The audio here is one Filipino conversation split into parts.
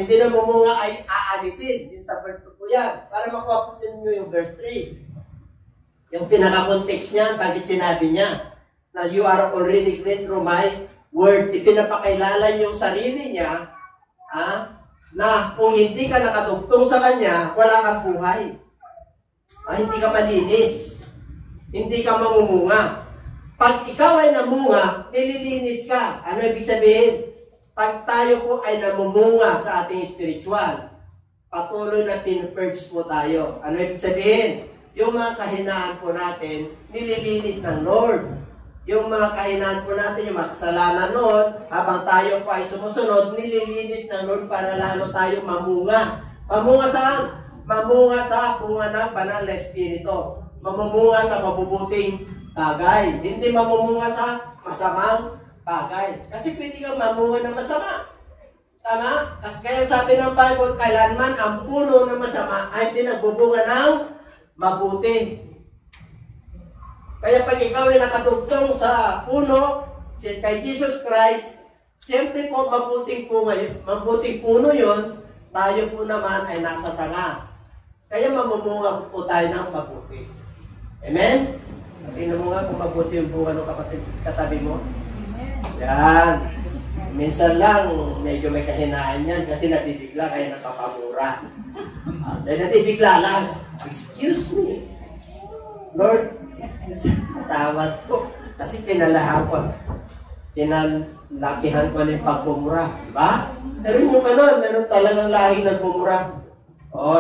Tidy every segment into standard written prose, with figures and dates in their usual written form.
hindi namumunga ay aalisin. Yun sa verse 2 po yan. Para makuha po nyo yung verse 3. Yung pinaka-context niya, bakit sinabi niya na you are already clean through my word. Ipinapakilala yung sarili niya na kung hindi ka nakadugtong sa Kanya, wala kang buhay. Hindi ka malinis. Hindi ka mamumunga. Pag ikaw ay namunga, nililinis ka. Ano ibig sabihin? Pag tayo po ay namumunga sa ating spiritual, patuloy na pin-purge po tayo. Ano ibig sabihin? Yung mga kahinaan po natin, nililinis ng Lord. Yung mga kahinaan po natin, yung mga kasalanan noon, habang tayo po ay sumusunod, nililinis ng Lord para lalo tayo mamunga. Mamunga saan? Mamunga sa bunga ng banal na espiritu. Mamumunga sa mabubuting bagay. Hindi mamumunga sa masamang bagay. Kasi pwede kang mamunga ng masama. Tama? Kasi kaya sabi ng Bible, kailanman ang puno ng masama ay hindi nagbubunga ng mabuti. Kaya pag ikaw ay nakadugtong sa puno, kay Jesus Christ, siyempre po mabuting puno yun, tayo po naman ay nasa sanga. Kaya mamumunga po tayo ng mabuti. Amen? Tingnan mo nga kung mabuti yung bunga ng katabi mo. Yan. Minsan lang, medyo may kahinaan yan kasi nabibigla kaya napapamura. Nabibigla lang. Excuse me. Lord, tawad ko. Kasi pinalakihan ko ng pagmumura. Diba? Pero yung kanon, meron talagang lahing nagmumura.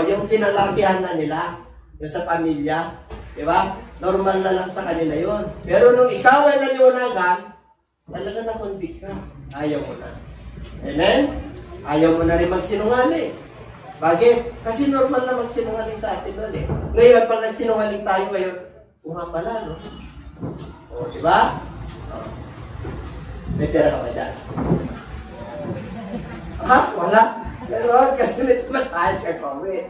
Yung pinalakihan na nila, yung sa pamilya. Diba? Normal na lang sa kanila yun. Pero nung ikaw ay naliwanagan, talaga na-convict ka. Ayaw mo na. Amen? Ayaw mo na rin magsinungaling. Bakit? Kasi normal na magsinungaling sa atin nun eh. Ngayon, pag nagsinungaling tayo ngayon, nga pala, no? Diba? May pera ka ba dyan? Wala. Meron, kasi may massage ka eh.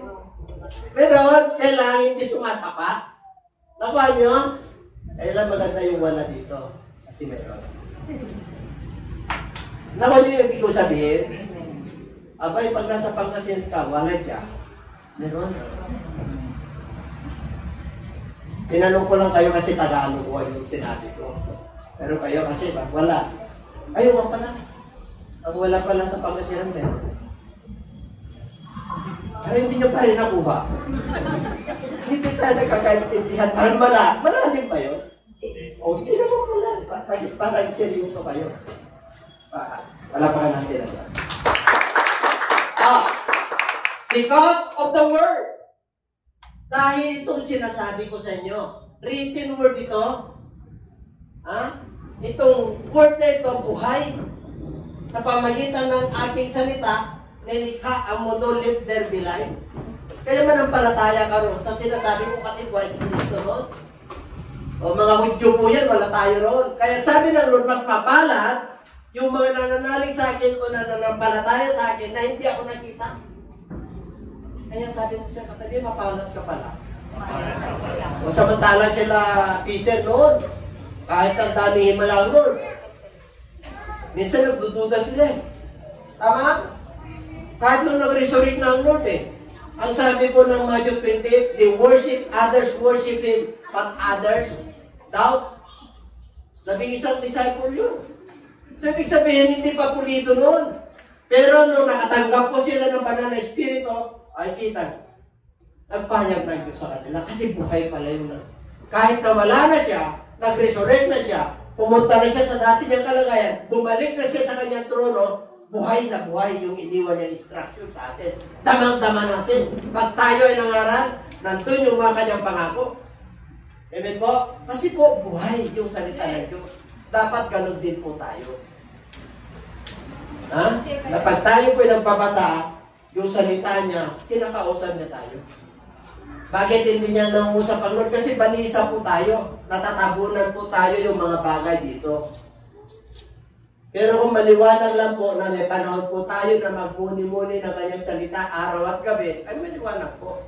Meron, kailangan hindi sumasapat. Nakuha nyo? Kailan maganda yung wala dito. Kasi meron. Nakuha nyo yung ibig ko sabihin? Abay, pag nasa Pangasinan ka, wala dyan. Meron. Tinanong ko lang kayo kasi Tagalog ko yung sinabi ko. Pero kayo kasi wala. Ayaw nga pala. Ang wala pala sa Pangasinan meron. Pero hindi nyo pa rin nakuha. Hindi tayo nagkakaintindihan. Malalim ba yun? Hindi naman malalim. Parang seryoso kayo. Wala pa ka natin. Because of the word. Dahil itong sinasabi ko sa inyo, written word ito, itong word na ito, buhay, sa pamagitan ng aking salita, nilikha ang mundo, let there be light. Kaya manampalataya ka ron. Sa sinasabi ko kasi buhay si Kristo ron. O mga Hudyo po yan, wala tayo ron. Kaya sabi ng Lord, mas mapalad yung mga nananalig sa akin o nananampalataya sa akin na hindi ako nakita. Kaya sabi mo siya, katabi, mapalad ka pala. O samantala sila Peter noon, kahit ang dami himala ang Lord. Minsan nagdududa sila eh. Tama? Kahit nung nag-resurrect na ang Lord eh. Ang sabi po ng Matthew 28, they worship, others worship Him, but others doubt. Labing isang disciple yun. So, ibig sabihin, hindi pa pulido noon. Pero nung nakatanggap po sila ng banal na espiritu, ay kita, nagpahayag na Diyos sa kanila kasi buhay pala yun. Kahit na wala na siya, nag-resurrect na siya, pumunta na siya sa dati niyang kalagayan, bumalik na siya sa kanyang trono, buhay na buhay yung iniwan niyang instruction sa atin. Damang-dama natin. Pag tayo ay nangaral, nandun yung mga kanyang pangako. Amen po? Kasi po, buhay yung salita ng Diyos. Dapat ganun din po tayo. Na pag tayo po nagbabasa, yung salita niya, kinakausap niya tayo. Bakit hindi niya nangusap ang Lord? Kasi balisa po tayo. Natatabunan po tayo yung mga bagay dito. Pero kung maliwanag lang po na may panahon po tayo na magmuni-muni ng kanyang salita araw at gabi, ay maliwanag po.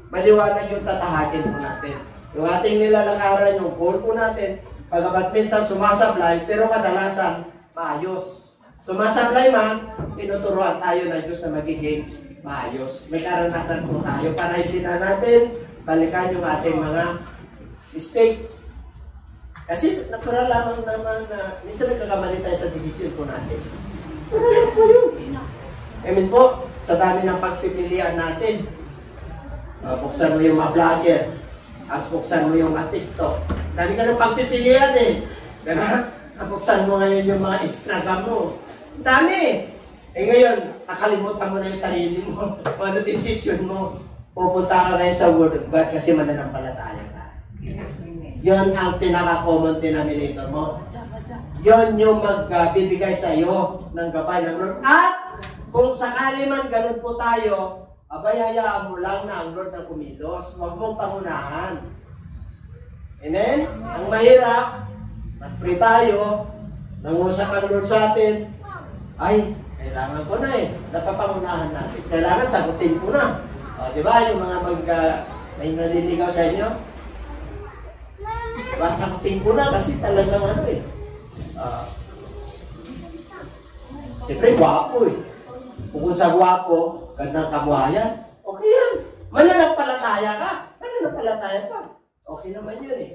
Maliwanag yung tatahagin po natin. Yung ating nilalakaran, yung goal po natin, pagamat minsan sumasablay, pero kadalasan maayos. Sumasablay man, tinuturuan tayo ng Diyos na magiging maayos. May karanasan po tayo para hindi na natin balikan yung ating mga mistake. Kasi natural lamang naman na minsan nagkakamali tayo sa desisyon po natin. Natural lang po yun. Amen po, sa dami ng pagpipilian natin. Buksan mo yung mga vlogger. Buksan mo yung mga TikTok. Dami ka ng pagpipilian eh. Diba? Buksan mo ngayon yung mga Instagram mo. Dami! Eh ngayon, nakalimutan mo na yung sarili mo. Ano decision mo? Pupunta ka ngayon sa Word of God kasi mananampalataya ka. Yon ang pinaka-common denominator mo. Yon yung magbibigay sa iyo ng gabay ng Lord. At kung sakali man ganun po tayo, abayayaan mo lang na ang Lord na kumilos. Huwag mong pangunahan. Amen? Ang mahirap, nag-pray tayo, nangusap ang Lord sa atin, ay, kailangan ko na eh. Napapangunahan natin. Kailangan sagutin ko na. O, di ba? Yung mga may naliligaw sa inyo, diba? Sagutin ko na kasi talagang ano eh. Siyempre, gwapo eh. Bukod sa gwapo, gandang kabuhayan, okay yan. Mananampalataya ka. Mananampalataya pa. Okay naman yun eh.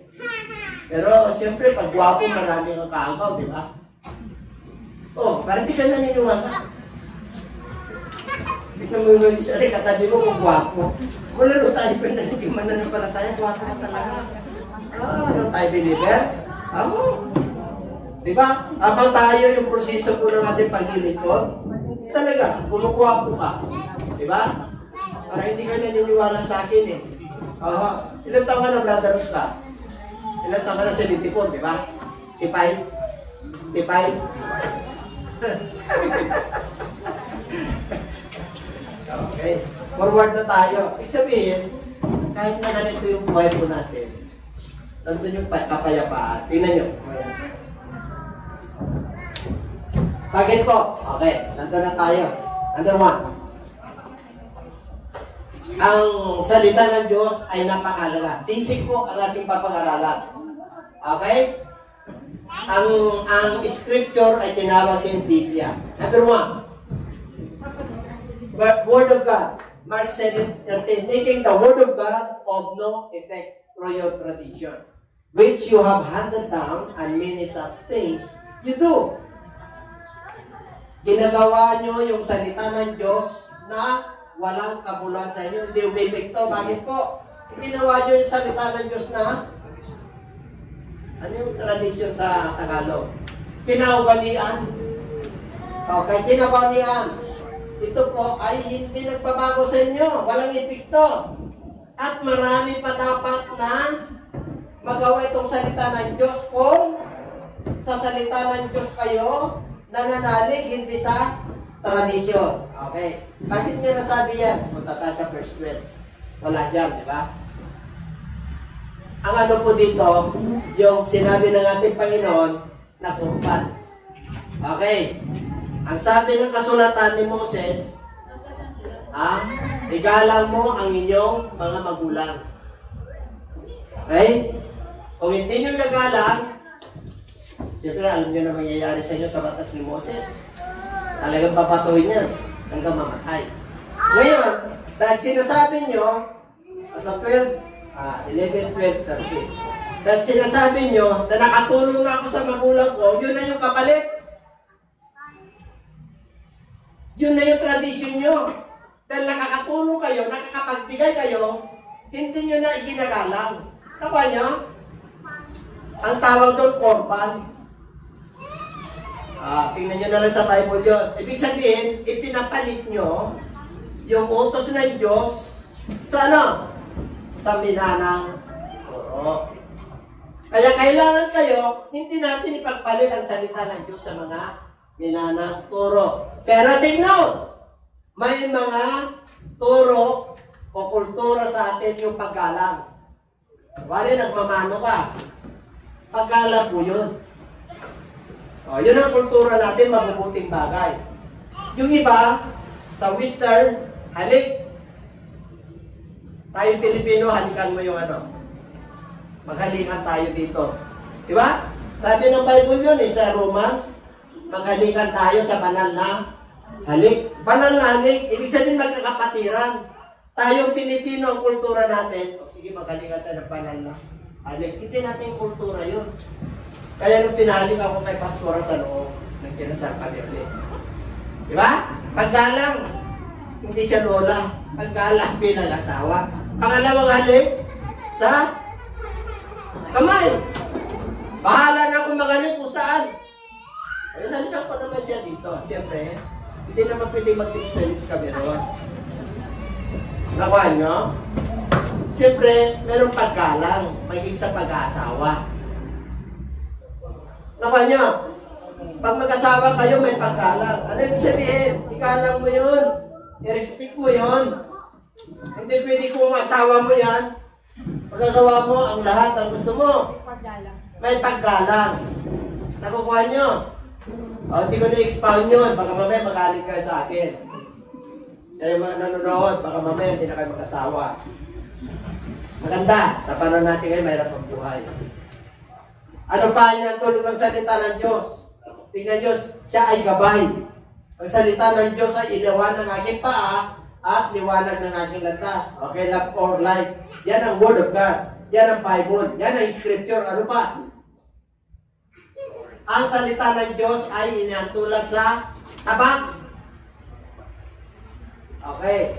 Pero siyempre, pag gwapo, marami kang kaagaw, di ba? Oh, parang di ka naniniwala. Hindi ka mo yung isa, katabi mo kung gwapo. Wala tayo pa na hindi mananampalataya, gwapo ka talaga. Ano tayo believer? Ako. Diba? Habang tayo yung proseso po ng ating paglilingkod, talaga, kumukuha po ka. Diba? Para hindi ka naniniwala sa akin eh. Ilan taon ka na, Brother Rose ka? Ilan taon ka na 74, diba? Tipay? Tipay? Okay. Forward na tayo. Ibig sabihin, kahit na ganito yung buhay po natin, nandun yung kapayapaan. Tingnan nyo. Bakit po? Okay, nandun na tayo. Nandun one. Ang salita ng Diyos ay napakahalaga. Tisig po ang ating papag-aralan. Okay? Ang scripture ay tinawag din Biblia. Number one, Word of God. Mark 7:13, making the Word of God of no effect through your tradition, which you have handed down, and many such things you do. Ginagawa nyo yung salita ng Diyos na walang kabulan sa inyo. Hindi umipikto. Bakit po? Ginawa nyo yung salita ng Diyos na ano yung tradisyon sa Tagalog? Kinaugalian. Okay, kinaugalian. Ito po ay hindi nagbabago sa inyo. Walang epekto. At marami pa dapat na magawa itong salita ng Diyos kung sa salita ng Diyos kayo nananalig, hindi sa tradisyon. Okay. Bakit niya nasabi yan? Punta tayo sa verse 12. Wala dyan, di ba? Ang ano po dito, yung sinabi ng ating Panginoon na kurban. Okay. Ang sabi ng kasulatan ni Moses, igalang mo ang inyong mga magulang. Okay? Kung hindi nyo gagalang, siyempre alam nyo na mangyayari sa inyo sa batas ni Moses. Talagang papatuhin niya hanggang mamatay. Ngayon, dahil sinasabi nyo, sa 11, 12, 13, dahil sinasabi nyo na nakatulong na ako sa magulang ko, yun na yung kapalit. Yun na yung tradisyon nyo. Dahil nakakatulong kayo, nakakapagbigay kayo, hindi nyo na iginagalang. Tawa nyo? Ang tawag doon, korban. Tingnan nyo na lang sa Bible yun. Ibig sabihin, ipinapalit nyo yung utos ng Diyos sa ano? Sa minanang turo. Kaya kailangan kayo, hindi natin ipagpalit ang salita ng Diyos sa mga minanang turo. Pero tingnan, may mga turo o kultura sa atin yung paggalang. Wari, nagmamano ka. Paggalang po yun. Yun ang kultura natin, mabubuting bagay. Yung iba, sa Western, halik. Tayo Pilipino, halikan mo yung ano. Maghalikan tayo dito. Diba? Sabi ng Bible yun, sa Romans Maghalikan tayo sa banal na halik. Banal na halik, ibig sabihin magkakapatiran. Tayong Pilipino, ang kultura natin, sige, maghalikan tayo ng banal na halik. Hindi natin kultura yun. Kaya nung pinahalik ako kay Pastora sa loob, nang kinasal kami ulit. Di ba? Paggalang, hindi siya lola. Paggalang, pinag-asawa. Pangalawang halik, sa kamay. Bahala na kung magaling kung saan. Ayun, halikan pa naman siya dito. Siyempre, hindi naman pwede mag-lips kami ron. Nakuha nyo? Siyempre, merong paggalang, may sa pag-aasawa. Nakuha nyo? Pag mag-asawa kayo, may paggalang. Ano yung sabihin? Ikalang mo yun. I-respect mo yun. Hindi pwede kung asawa mo yan. Magagawa mo ang lahat ang gusto mo. May paggalang. Nakukuha nyo? O, hindi ko na-expound yun. Baka mamaya magalit kayo sa akin. Kayo mga nanonood, baka mamaya hindi na kayo mag-asawa. Maganda. Sa panahon natin ngayon, mayroon pang buhay. Ano pa yung tulad ng salita ng Diyos? Tingnan Diyos, siya ay gabay. Ang salita ng Diyos ay iliwan ng aking paa at liwanag ng aking landas. Okay, love or life. Yan ang Word of God. Yan ang Bible. Yan ang Scripture. Ano pa? Ang salita ng Diyos ay inihantulad sa tabang. Okay.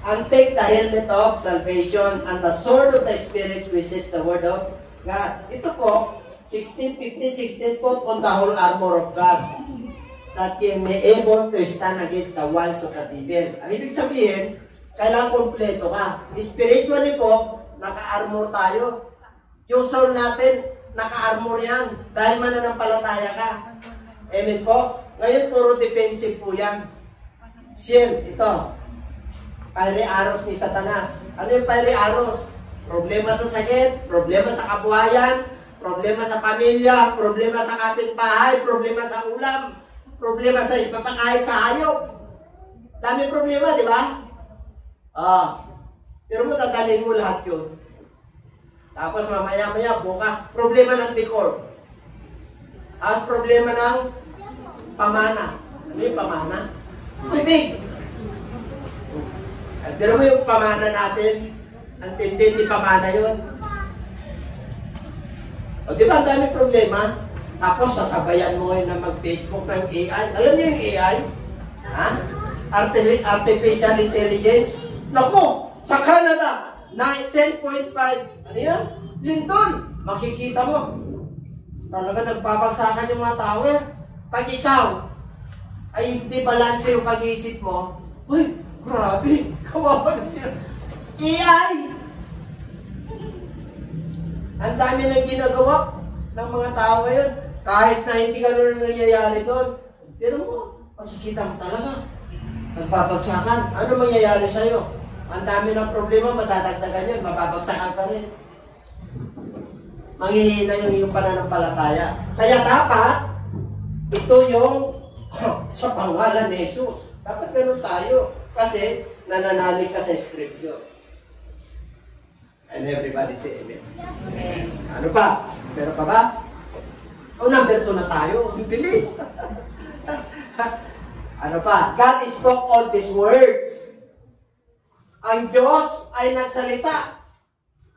And take the helmet of salvation and the sword of the Spirit, which is the Word of God. Ito po, 16:15, 16 po, on the whole armor of God, that you may able to stand against the wiles of the devil. Ang ibig sabihin, kailangan kompleto ka. Spiritually po, naka-armor tayo. Yung soul natin, naka-armor yan. Dahil mananampalataya ka. Amen po? Ngayon, puro defensive po yan. Shield, ito. Fiery arrows ni Satanas. Ano yung fiery arrows? Problema sa sakit, problema sa kabuhayan, problema sa pamilya, problema sa kapitbahay, problema sa ulam, problema sa ipapakain sa hayop. Dami problema, di ba? Pero mo tatalhin mo lahat yun. Tapos mamaya-maya, bukas, problema ng decor. Tapos problema ng pamana. Ano yung pamana? Tubig. Pero mo yung pamana natin, ang tindi pamana yun. O di ba ang dami problema? Tapos sasabayan mo ngayon na mag-Facebook ng AI. Alam niyo yung AI? Ha? Artificial Intelligence. Naku! Sa Canada, 10.5. Ano yan? Linton. Makikita mo. Talaga nagbabagsakan yung mga tower. Pag ikaw ay hindi balanse yung pag-iisip mo, uy, grabe, kawawa na siya. AI! Ang dami nang ginagawa ng mga tao ngayon. Kahit na hindi ka nun nangyayari doon. Pero mo, makikita mo talaga. Nagbabagsakan. Ano mangyayari sa'yo? Ang dami ng problema, matadagdagan yun. Mababagsakan ka rin. Manghihina yung iyong pananampalataya. Kaya dapat, ito yung sa pangalan ni Jesus. Dapat ganun tayo. Kasi nananalig ka sa Scripture. And everybody say amen. Amen. Ano pa? Meron pa ba? O, number 2 na tayo. Bilis. Ano pa? God spoke all these words. Ang Diyos ay nagsalita.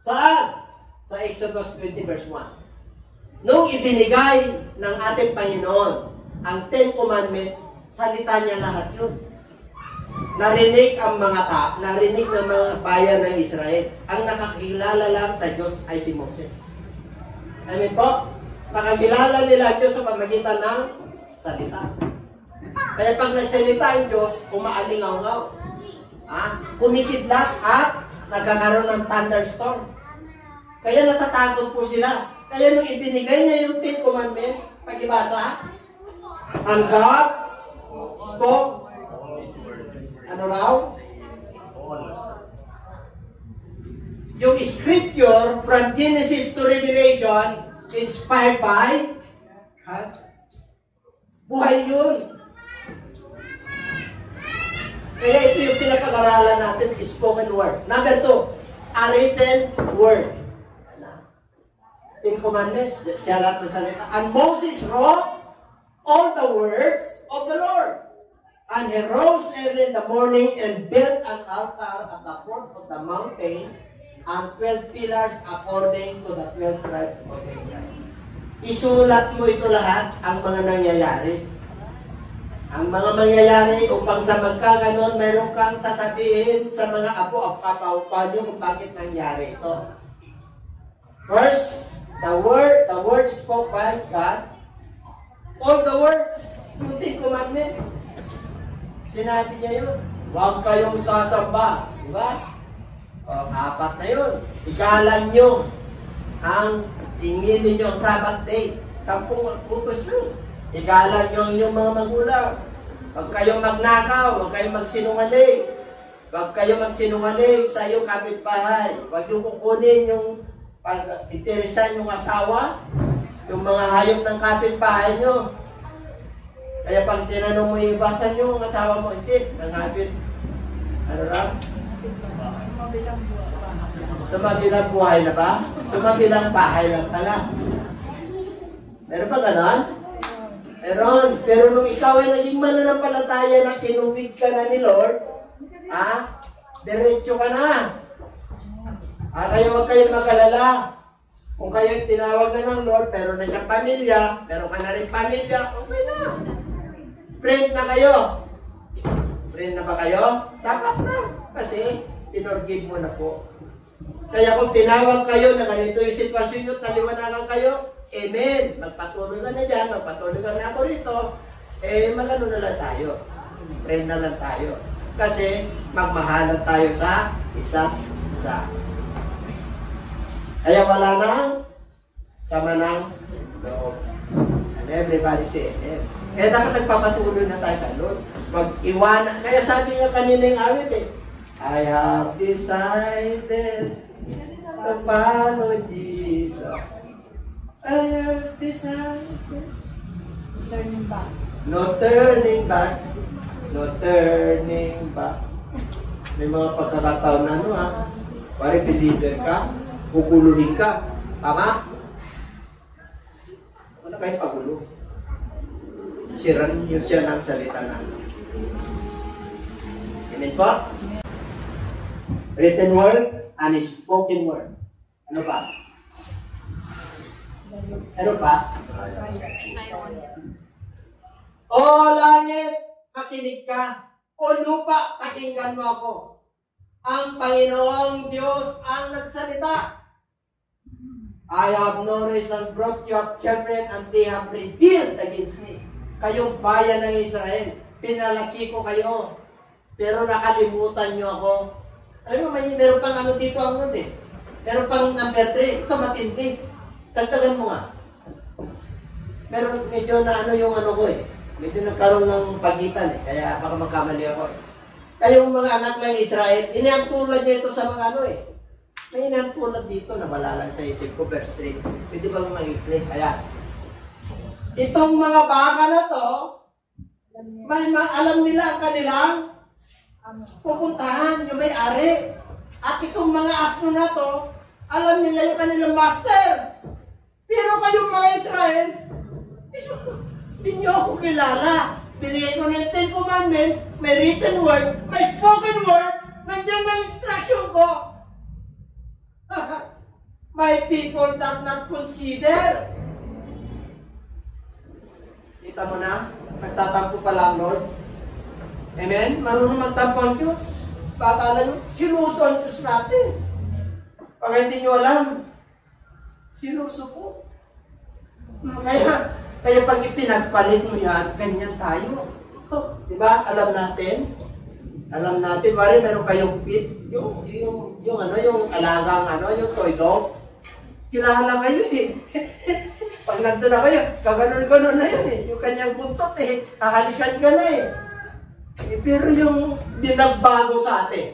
Saan? Sa Exodus 20 verse 1. Nung ibinigay ng ating Panginoon ang 10 Commandments, salita niya lahat yun. Narinig ng mga bayan ng Israel. Ang nakakilala lang sa Diyos ay si Moses. Amen po? Nakakilala nila ang Diyos sa pamagitan ng salita. Kaya pag nagsalita ang Diyos, umaalingaw-ngaw. Kumikidlat at nagkakaroon ng thunderstorm. Kaya natatakot po sila. Kaya nung ibinigay niya yung 10 Commandments, pag-ibasa, and God spoke, ano raw? Yung scripture from Genesis to Revelation, inspired by God. Buhay yun. Kaya ito yung pinapag-aralan natin, spoken word. Number 2, a written word. 10 Commandments, siya lahat ng salita. And Moses wrote all the And he rose early in the morning and built an altar at the foot of the mountain and 12 pillars according to the 12 tribes of Israel. Isulat mo ito lahat, ang mga nangyayari. Ang mga mangyayari upang sa magkaganon, meron kang sasabihin sa mga apo-apapaupa nyo kung bakit nangyari ito. First, the word spoke by God. All the words, 10 commandments. Sinabi niya yun. Huwag kayong sasamba. Diba? O, 4 na yun. Igalan nyo ang tingin ninyo ang Sabbath day. 10 utos yun. Igalan nyo ang inyong mga magulang. Huwag kayong magnakaw. Huwag kayong magsinungaling. Huwag kayong magsinungaling sa iyong kapitbahay. Huwag yung kukunin yung pag-interesan yung asawa, yung mga hayop ng kapitbahay nyo. Kaya pag tinanong mo yung iba, saan yung asawa mo? Hindi, nangapit. Ano lang? Sa mabilang buhay na ba? Sa mabilang bahay lang pala. Meron ba ganon? Meron. Pero nung ikaw ay naging mananampalataya na sinubig ka na ni Lord, diretso ka na. Kaya huwag kayong mag-alala. Kung kayo tinawag na ng Lord, pero na siyang pamilya, meron ka na rin pamilya, okay na. Friend na kayo. Friend na ba kayo? Dapat na. Kasi, pinorgive mo na po. Kaya kung tinawag kayo na ganito yung sitwasyon nyo, taliwanagan kayo, amen. Magpatuloy ka na dyan, magpatuloy ka na ako rito, magano na lang tayo. Friend na lang tayo. Kasi, magmahalan tayo sa isa't isa. Kaya wala nang sama ng loob. And everybody say amen. Kaya dapat nagpapatuloy na tayo kay Lord. Mag-iwanan. Kaya sabi nga kanina yung awit I have decided to follow Jesus. I have decided. Turning back. No turning back. No turning back. May mga pagkakataon na pare believer ka, guguluhin ka. Tama? Ano kayo pagulo? Siran yun siya ng salita na. Amen po? Written word and spoken word. Ano pa? Ano pa? O langit, makinig ka. O lupa, pakinggan mo ako. Ang Panginoong Diyos ang nagsalita. I have nourished and brought you up children and they have rebelled against me. Kayong bayan ng Israel, pinalaki ko kayo. Pero nakalimutan nyo ako. Alam mo, meron pang ano dito ang nun Meron pang number 3. Ito matindi. Tagtagan mo nga. Meron medyo na ano yung ano ko Medyo nagkaroon ng pagitan Kaya baka magkamali ako Kaya yung mga anak ng Israel, iniangtulad niya ito sa mga ano May iniangtulad dito na wala lang sa isip ko, verse 3. Pwede ba mag-i-play? Kaya, itong mga baka na to, alam nila ang kanilang pupuntahan, yung may-ari. At itong mga asno na to, alam nila yung kanilang master. Pero kayong mga Israel, hindi nyo ako kilala. Binigay ko ng 10 commandments, may written word, may spoken word, nandiyan ang instruction ko. My people that not consider. Kita mo na, nagtatampo pala ang Lord. Amen? Marunong magtampo ang Diyos. Bakala nyo, sinuso ang Diyos natin. Pag hindi nyo alam, sinuso po. Kaya pag ipinagpalit mo yan, ganyan tayo. Diba? Alam natin, pare, meron kayong pit, yung alagang, yung toy dog. Kilala kayo Pag nandun na kayo, kaganon-ganon na yun Yung kanyang buntot hahalikan ka na pero yung dinagbago sa atin.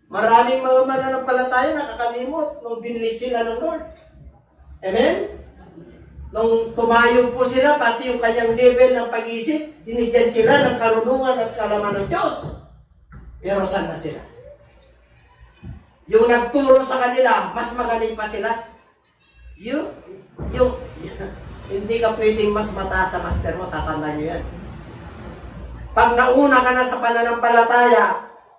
Maraming mga mananampalataya nakakalimot nung binlis sila ng Lord. Amen? Nung tumayo po sila, pati yung kanyang level ng pag-isip, dinigyan sila ng karunungan at kalaman ng Diyos. Pero saan na sila? Yung nagturo sa kanila, mas magaling pa sila. Hindi ka pwedeng mas mataas sa master mo, tatandaan nyo yan. Pag nauna ka na sa pananampalataya,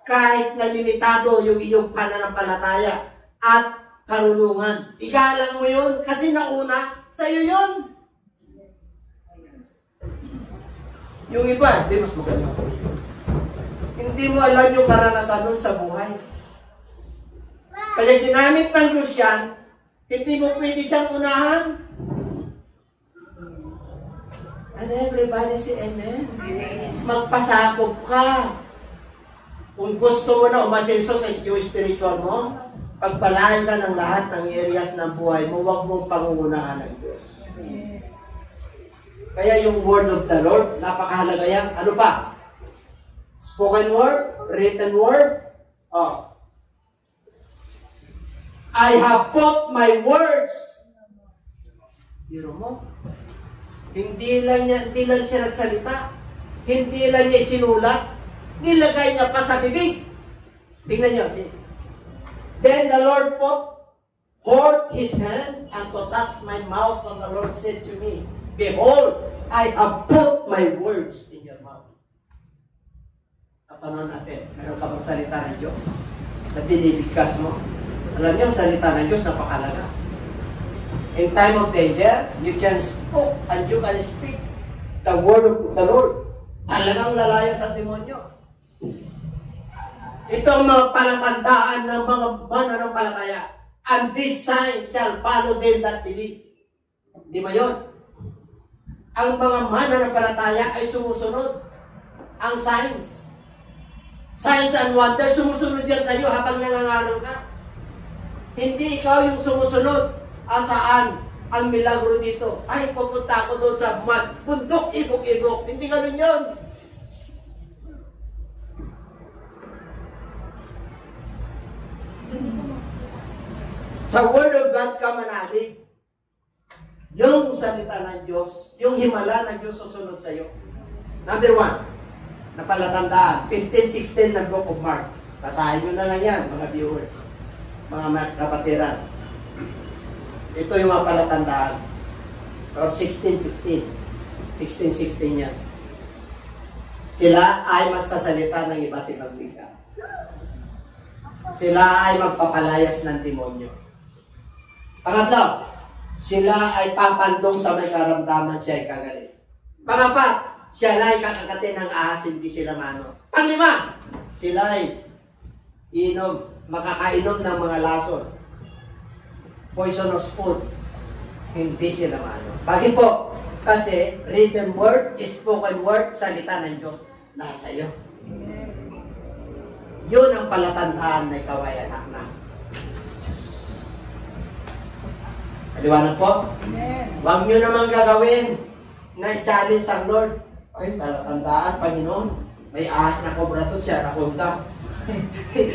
kahit na limitado yung iyong pananampalataya at karunungan, igalang mo yun kasi nauna sa'yo yun. Yung iba, hindi mas maganda. Hindi mo alam yung karanasan nun sa buhay. Kaya ginamit ng Diyos yan, hindi mo pwede siyang unahan. And everybody say amen. Magpasakop ka. Kung gusto mo na umasenso sa yung spiritual mo, pagpalain ka ng lahat ng areas ng buhay mo, huwag mong pangungunahan ng Diyos. Kaya yung word of the Lord, napakahalaga yan. Ano pa? Spoken word, written word. Oh. I have put my words. Biro mo? Hindi lang siya nagsalita. Hindi lang niya sinulat. Nilagay niya pa sa bibig. Tingnan niyo. Then the Lord put forth His hand and to touch my mouth, and the Lord said to me, Behold, I have put my words in your mouth. Sa panahon natin, meron ka bang salita ng Diyos na binibigkas mo? Alam niyo, salita ng Diyos napakalaga. In time of danger, you can spoke and you can speak the word of the Lord. Talagang lalaya sa demonyo. Ito ang mga palatandaan ng mga mananampalataya. And this sign shall follow them that believe. Di ba yun? Ang mga mananampalataya ay sumusunod. Ang signs. Signs and wonders, sumusunod yan sa iyo habang nangangaral ka. Hindi ikaw yung sumusunod. Saan ang milagro dito? Ay, pupunta ako doon sa bundok, ibok-ibok. Hindi ganun yun. Sa Word of God ka manalig. Yung salita ng Diyos, yung himala ng Diyos susunod sa iyo. Number 1, na palatandaan, 15-16 ng Book of Mark. Basahin nyo na lang yan, mga viewers, mga kapatiran. Ito yung mga palatandaan. Or 16-15. 16-16 yan. Sila ay magsasalita ng iba't ibang wika. Sila ay magpapalayas ng demonyo. Pangatlo, sila ay papandong sa may karamdaman, siya ay kagalit. Pangapat, siya ay kakakatin ng ahas, hindi sila mano. Panglima, sila ay makakainom ng mga lason. Poisonous food, hindi sila mano. Bakit po? Kasi written word, spoken word, salita ng Diyos, nasa iyo. Yun ang palatandaan na ikaw ay anak na. Aliwanag po? Huwag nyo naman gagawin na i-challenge ang Lord. Ay, palatandaan, Panginoon, may ahas na kobra doon, siya nakunta.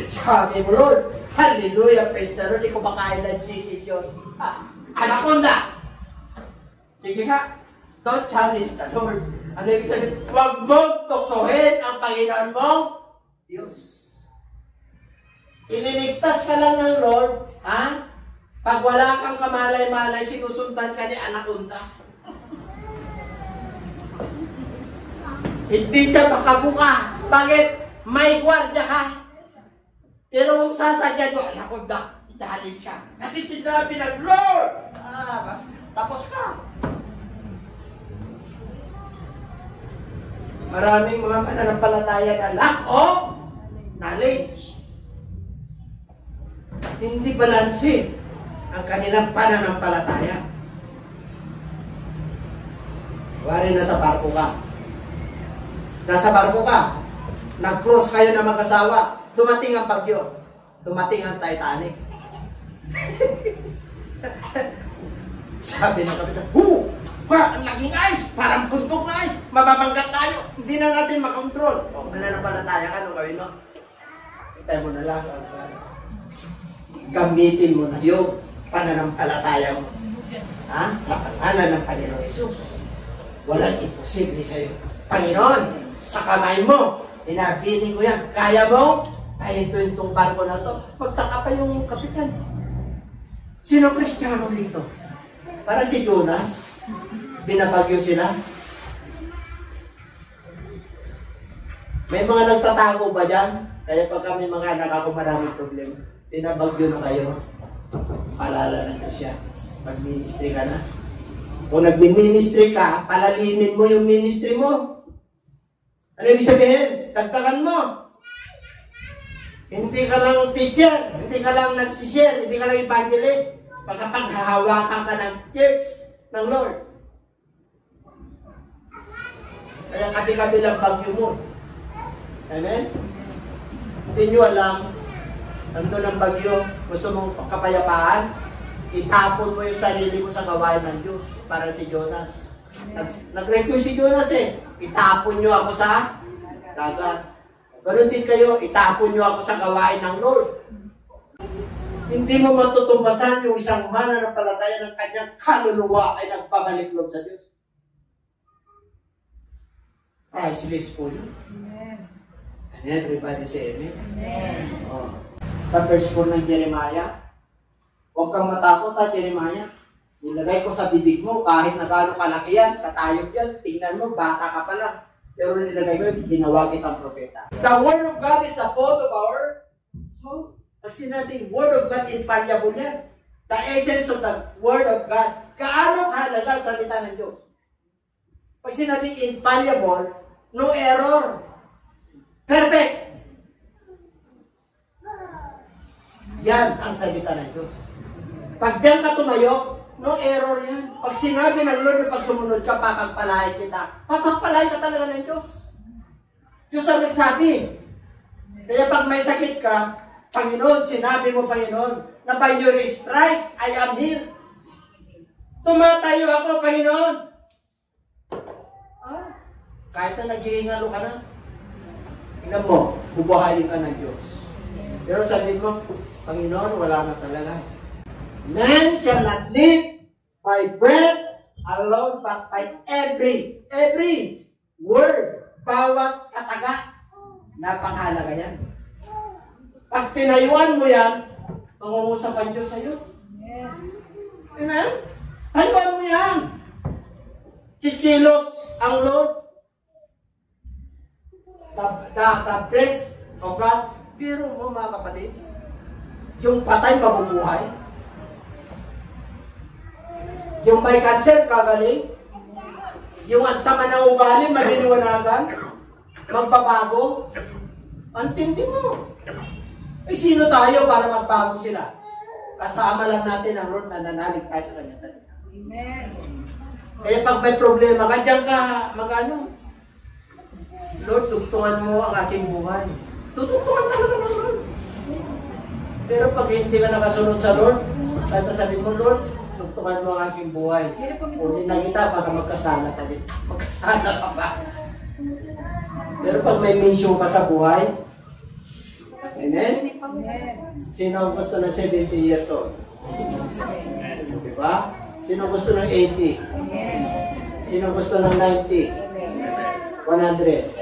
Sabi mo, Lord, hallelujah, praise the Lord, di ko makain ng chicken yun. Anaconda! Sige nga, don't challenge the Lord. Ano ibig sabihin? Huwag mong tuktuhin ang Panginoon mong Diyos. Ililigtas ka lang ng Lord, ha? Pag wala kang kamalay-malay, sinusundan ka ni Anaconda. Hindi siya makabuka. Bakit? May gwardiya ka. Pero kung sasadya nyo, Anaconda, i-challenge ka. Kasi sinabi ng Lord, tapos ka. Maraming mga mananampalataya na lack of knowledge. Hindi balanse ang kanilang pananampalataya. Wari nasa barko ka. Nasa barko ka. Nag-cross kayo ng mag-asawa. Dumating ang bagyo. Dumating ang Titanic. Sabi ng kapitan, ang laging ice, parang bundok na ice, mababanggat tayo. Hindi na natin makontrol. O, mananampalataya ka, anong gawin mo? Itay mo na lang. Gamitin mo na yung pananampalataya mo. Sa pangalan ng Panginoon Hesus. Walang imposible sa'yo. Panginoon, sa kamay mo, inabiling ko yan. Kaya mo, pahintuin itong barko na to. Magtaka pa yung kapitan. Sino Kristiyano dito? Para si Jonas, binabagyo sila. May mga nagtatago ba dyan? Kaya pag kami mga anak ako maraming problema, pinabagyo na kayo, palala na siya. Mag-ministry ka na. Kung nag-ministry ka, palalimin mo yung ministry mo. Ano ibig sabihin? Dagdagan mo. Hindi ka lang teacher, hindi ka lang nagsishare, hindi ka lang evangelist. Pagkapaghahawakan ka ng church ng Lord. Kaya kabi-kabi lang bagyo mo. Amen? Hindi nyo alam, nandun ang bagyo, gusto mong kapayapaan, itapon mo yung sarili mo sa gawain ng Diyos para si Jonas. Nag-request si Jonas itapon nyo ako sa dagat. Ganun din kayo, itapon nyo ako sa gawain ng Lord. Hindi mo matutumbasan yung isang mananampalataya ng kanyang kaluluwa ay nagpabalik loob sa Diyos. Priceless po yun. Amen. And everybody say amen. Amen. Oh. Sa verse 4 ng Jeremiah, huwag kang matakot Jeremiah. Nilagay ko sa bibig mo, kahit na gano'ng kalaki yan, katayog yan, tingnan mo, bata ka pa lang. Pero nilagay ko, ginawa kitang propeta. The Word of God is the food of our soul. Pag sinabing Word of God, infallible yan. The essence of the Word of God. Gaano kahalaga ang salita ng Diyos? Pag sinabing infallible, no error. Perfect. Yan ang salita ng Diyos. Pag diyan ka tumayo, no error yan. Pag sinabi ng Lord na pag sumunod ka, papagpalain kita. Papagpalain ka talaga ng Diyos. Diyos ang nagsabi. Kaya pag may sakit ka, Panginoon, sinabi mo, Panginoon, na by your stripes, I am healed. Tumatayo ako, Panginoon. Kahit na naghihingalo ka na, tingnan mo, bubuhayin ka ng Diyos. Pero sabihin mo, Panginoon, wala na talaga. Man shall not live by bread alone, but by every word, bawat kataga, napakahalaga yan. Pag tinayuan mo yan, mangungusap ang Diyos sa'yo. Amen? Tayuan mo yan. Kikilos ang Lord. The breath of God. Pero mo mga kapatid, yung patay mabubuhay. Yung may cancer, kagaling. Yung sama ng ugali, maliliwanagan. Magbabago. Antindi mo. Eh, sino tayo para magbago sila? Kasama lang natin ang Lord na nanalig tayo sa kanya salita. Amen. Kaya pag may problema ka, diyan ka magano. Lord, tugtungan mo ang aking buhay. Tutugtungan talaga ng Lord. Pero pag hindi ka nakasunod sa Lord, kahit sabi mo, Lord, tugtungan mo ang aking buhay. Kung na kita, baka magkasala ka din. Magkasala ka pa. Pero pag may mission ka sa buhay, amen? Sino ang gusto ng 70 years old? Diba? Sino gusto ng 80? Sino gusto ng 90? 100?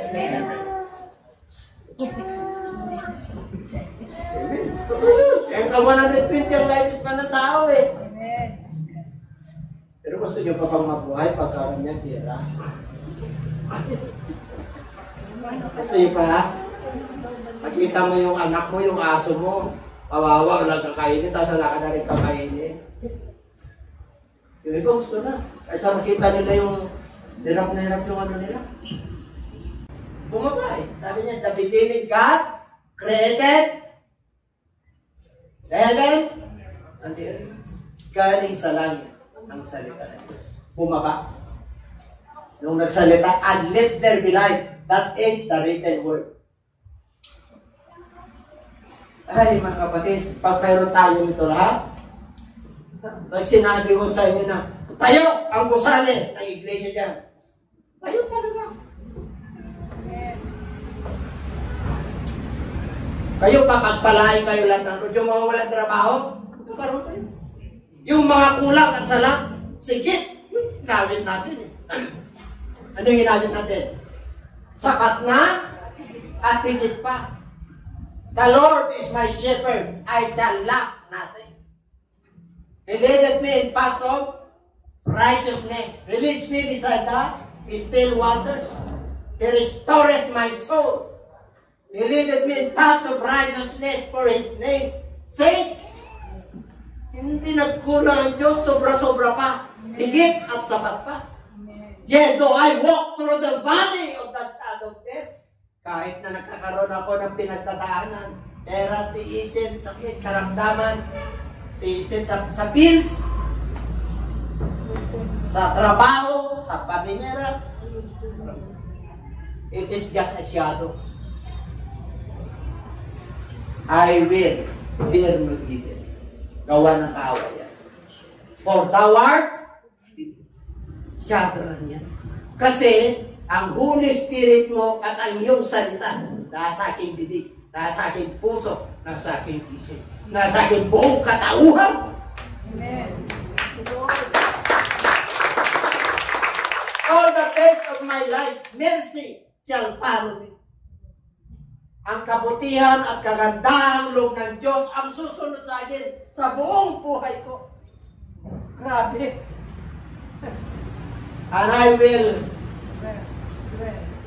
Kaya ka 120 ang lifespan ng tao eh. Pero gusto nyo pa pang mabuhay pagkaroon niya tira. Gusto nyo pa? Makita mo yung anak mo, yung aso mo, kawawa, walang kakainin, tapos wala ka na rin kakainin. Yung iba gusto na. Kaysa makita nila yung hirap na hirap yung ano nila. Bumaba eh. Sabi niya, the beginning God created the heaven and the earth. Galing sa langit ang salita ng Diyos. Bumaba. Nung nagsalita, and let there be light. That is the written word. Ay, mga kapatid, pag mayroon tayo nito lahat, pag sinabi ko sa inyo na, tayo ang gusali ng iglesia dyan. Tayo talaga. Kayo, papagpalain kayo lahat ng Lord. Yung mga walang trabaho, magkaroon kayo. Yung mga kulang at salat, sigit, ginawin natin eh. Ano yung ginawin natin? Sapat na at higit pa. The Lord is my shepherd, I shall lack nothing. He leadeth me in paths of righteousness. He leads me beside the still waters. He restoreth my soul. He leadeth me in paths of righteousness for His name's sake. Hindi nagkulang ang Diyos, sobra-sobra pa. Higit at sapat pa. Yet though I walk through the valley of the shadow of death, kahit na nakakaroon ako ng pinagdadaanan, pera, tiisin, sakit, karamdaman, tiisin sa bills, sa trabaho, sa pamimira, it is just a shadow. I will fear no evil. Gawa ng kawayan. For thou art, shadow lang yan. Kasi, ang Holy Spirit mo at ang iyong salita, nasa aking bibig, nasa aking puso, nasa aking isip, nasa aking buong katauhan. Amen. All the days of my life, mercy shall follow me. Ang kabutihan at kagandahang loob ng Diyos ang susunod sa akin sa buong buhay ko. Grabe. And I will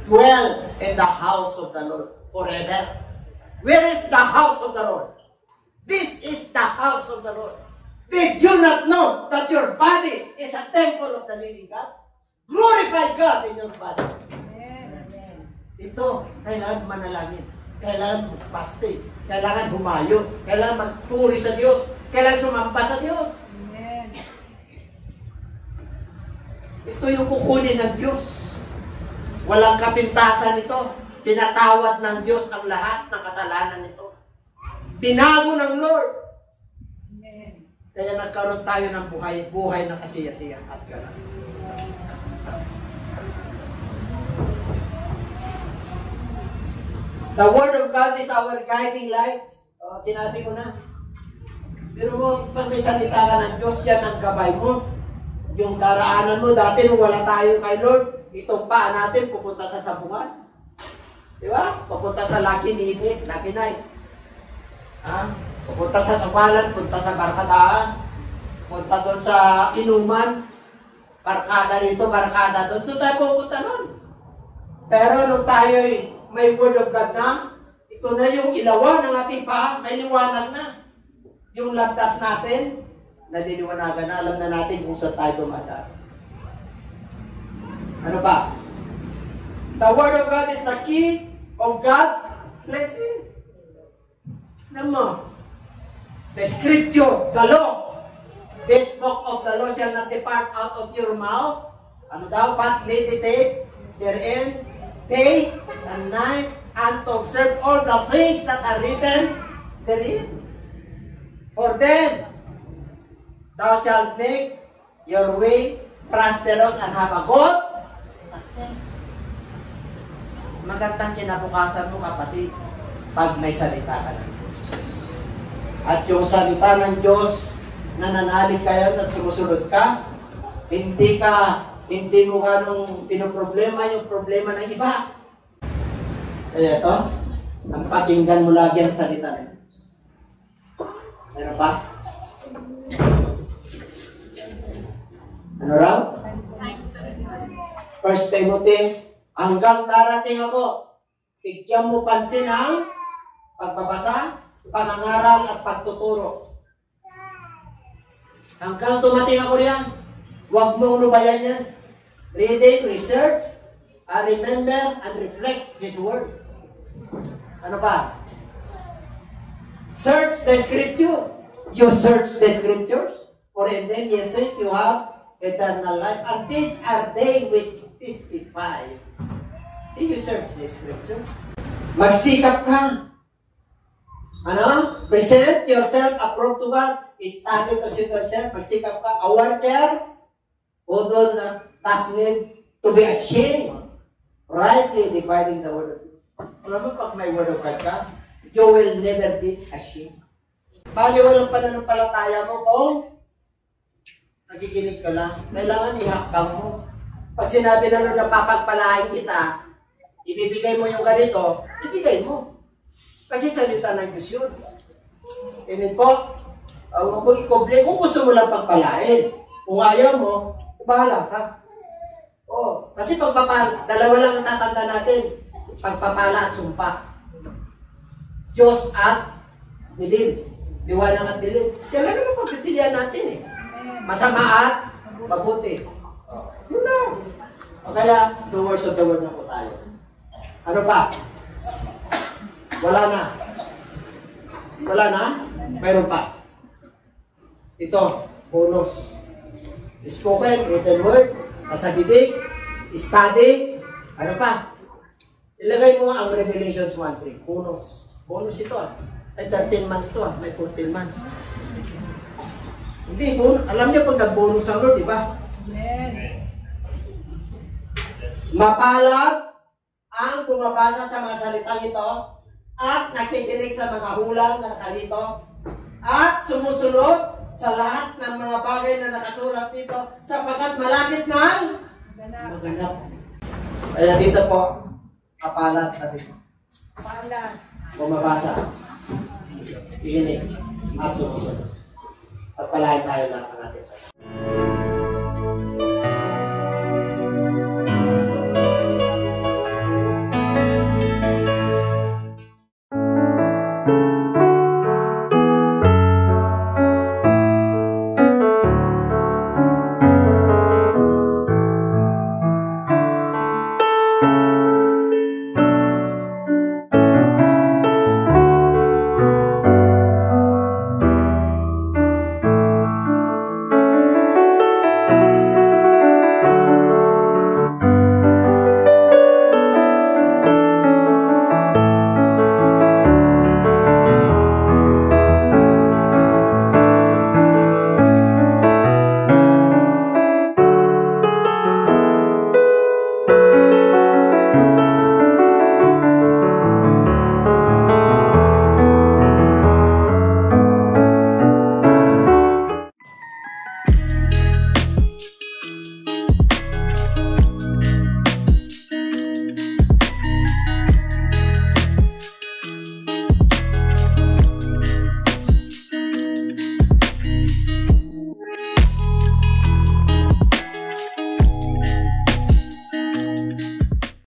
dwell in the house of the Lord forever. Where is the house of the Lord? This is the house of the Lord. Did you not know that your body is a temple of the living God? Glorify God in your body. Amen. Ito, kailangan manalangin. Kailangan magpaste. Kailangan humayo. Kailangan magpuri sa Diyos. Kailangan sumamba sa Diyos. Amen. Ito yung kukunin ng Diyos. Walang kapintasan ito. Pinatawad ng Diyos ang lahat ng kasalanan nito. Binago ng Lord. Amen. Kaya nagkaroon tayo ng buhay na kasiyasiya at ganun. The Word of God is our guiding light. Sinabi ko na. Pero pag may salita ka ng Diyos, yan ang gabay mo. Yung daraanan mo, dati nung wala tayo kay Lord, itong paa natin pupunta sa sabungan. Di ba? Pupunta sa Lucky Night. Pupunta sa sukalan, punta sa barkadahan, punta doon sa inuman, barkada rito, barkada doon. Doon tayo pupunta nun. Pero nung tayo'y may Word of God na, ito na yung ilawan ng ating paa, may liwanag na. Yung landas natin, naliliwanagan na, alam na natin kung saan tayo dumadaan. Ano ba? The Word of God is the key of God's blessing. Alam mo, the Scripture, the law, this book of the law shall not depart out of your mouth. Ano daw? But meditate therein, day and night, and to observe all the things that are written therein. For then, thou shalt make your way prosperous and have a good success. Magandang kinabukasan mo, kapatid, pag may salita ka ng Diyos. At yung salita ng Diyos, nananalig kayo at sumusunod ka, hindi mo ganong pinoproblema yung problema ng iba. Kaya ito, ang pakinggan mo lagi ang salita ng Diyos. Ano pa? Ano raw? 1 Timothy, hanggang darating ako, bigyan mo pansin ang pagbabasa, pangangaral at pagtuturo. Hanggang tumating ako riyan, huwag mong lubayan yan. Reading, research, remember, and reflect His Word. Ano pa? Search the Scripture. You search the Scriptures, for in them you think you have eternal life. And these are they which testify. Did you search the Scripture? Magsikap ka. Ano? Present yourself approved to God. Study to shoot yourself. Magsikap ka. A worker who does need to be ashamed. Rightly dividing the Word of God. Alam mo, pag may Word of God ka, you will never be ashamed. Paliwalang pananampalataya mo kung nakikinig ka lang. Kailangan ihakbang mo. Pag sinabi na Lord na papagpalain kita, ibibigay mo yung ganito, ibigay mo. Kasi salita ng Diyos yun. Amen po? Huwag mo i-complain kung gusto mo lang pagpalain. Kung ayaw mo, bahala ka. Kasi dalawa lang ang tatanda natin. Pagpapala at sumpa. Diyos at dilim. Liwanag at dilim. Kailan naman pagpipilian natin eh. Masama at mabuti. Yun lang. O kaya, doers of the word na po tayo. Ano pa? Wala na. Wala na? Mayroon pa. Ito, bonus. Spoken, written word, nasa bibig, study, ano pa? Ilagay mo ang Revelations 1:3. Bonus. Bonus ito ah. May 13 months to ah. May 14 months. Hindi, alam niyo pag nag-bonus ang Lord, di ba? Amen. Mapalad ang bumabasa sa mga salitang ito at nakikinig sa mga hulang na nakalito at sumusunod sa lahat ng mga bagay na nakasulat dito sapagkat malapit ng Ganap. maganap. Kaya dito po, kapalad sa dito. Palas. Bumabasa, ikinig at sumusunod. At palahin tayo lahat ng ating